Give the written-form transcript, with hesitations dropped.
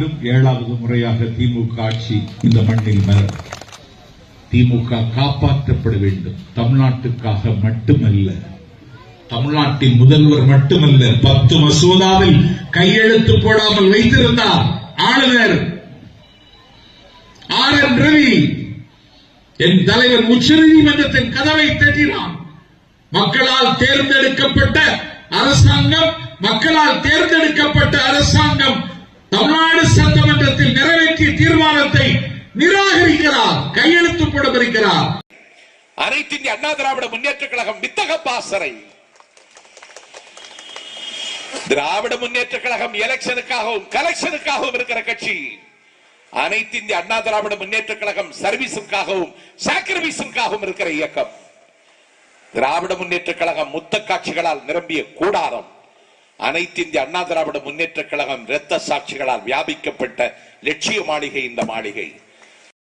மீண்டும் 7வது முறையாக திமுக ஆட்சி இந்த மண்ணில் மலரும். திமுக காப்பாற்றப்பட வேண்டும். தமிழ்நாட்டுக்காக மட்டுமல்ல, தமிழ்நாட்டின் முதல்வர் மட்டுமல்ல, 10 மசோதாவில் கையெழுத்து போடாமல் வைத்திருந்தார் ஆளுநர் RN ரவி. என் தலைவர் உச்சநீதிமன்றத்தின் கதவை தட்டினான். மக்களால் தேர்ந்தெடுக்கப்பட்ட அரசாங்கம், மக்களால் தேர்ந்தெடுக்கப்பட்ட அரசாங்கம் தமிழ்நாடு சட்டமன்றத்தில் நிறைவேற்றிய தீர்மானத்தை நிராகரிக்கிறார், கையெழுத்து போட மறுக்கிறார். அனைத்து இந்திய அண்ணா திராவிட முன்னேற்ற கழகம் வித்தக பாசறை. திராவிட முன்னேற்ற கழகம் எலெக்ஷனுக்காகவும் கலெக்ஷனுக்காகவும் இருக்கிற கட்சி. அனைத்து இந்திய அண்ணா திராவிட முன்னேற்ற கழகம் சர்வீஸுக்காகவும் சாக்ரிஃபைஸுக்காகவும் இருக்கிற இயக்கம். திராவிட முன்னேற்ற கழகம் முத்த காட்சிகளால் நிரம்பிய கூடாரம். அனைத்து இந்திய அண்ணா திராவிட முன்னேற்ற கழகம் இரத்த சாட்சிகளால் வியாபிக்கப்பட்ட லட்சிய மாளிகை இந்த மாளிகை.